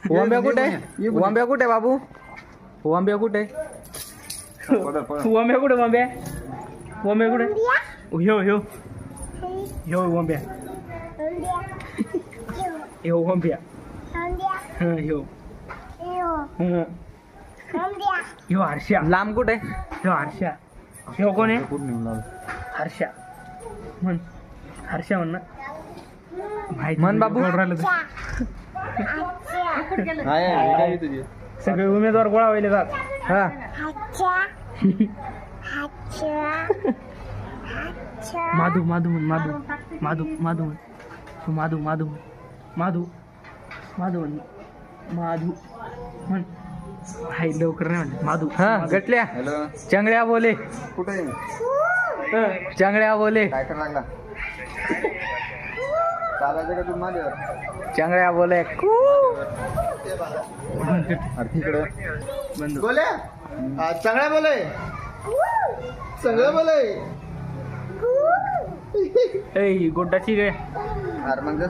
वांब्या कुठे वांब्या कुठे बाबू वांब्या कुठे वांब्या कुठे वांब्या वांब्या कुठे ह्यो ह्यो ह्यो वांब्या ह्यो वांब्या ह्यो ह्यो हर्षा लांब कुठे ह्यो हर्षा ह्यो कोण आहे हर्षा म्हण हर्षा म्हण ना म्हण बाबू सगळे उमेदवार गोळा व्हायले जात हा माधू माधू म्हण माधू माधू माधू म्हण माधू माधू माधू माधू म्हण माधू म्हण हाय लवकर नाही म्हण माधू हा गटल्या चंगड्या बोले कुठे चंगड्या बोले काय करायला लागला चालायचं का तू माझ्यावर चंगड्या बोले तिकडे बंद बोले चांगला बोले चांगलं बोले ए गोड्डाची गे अरे मग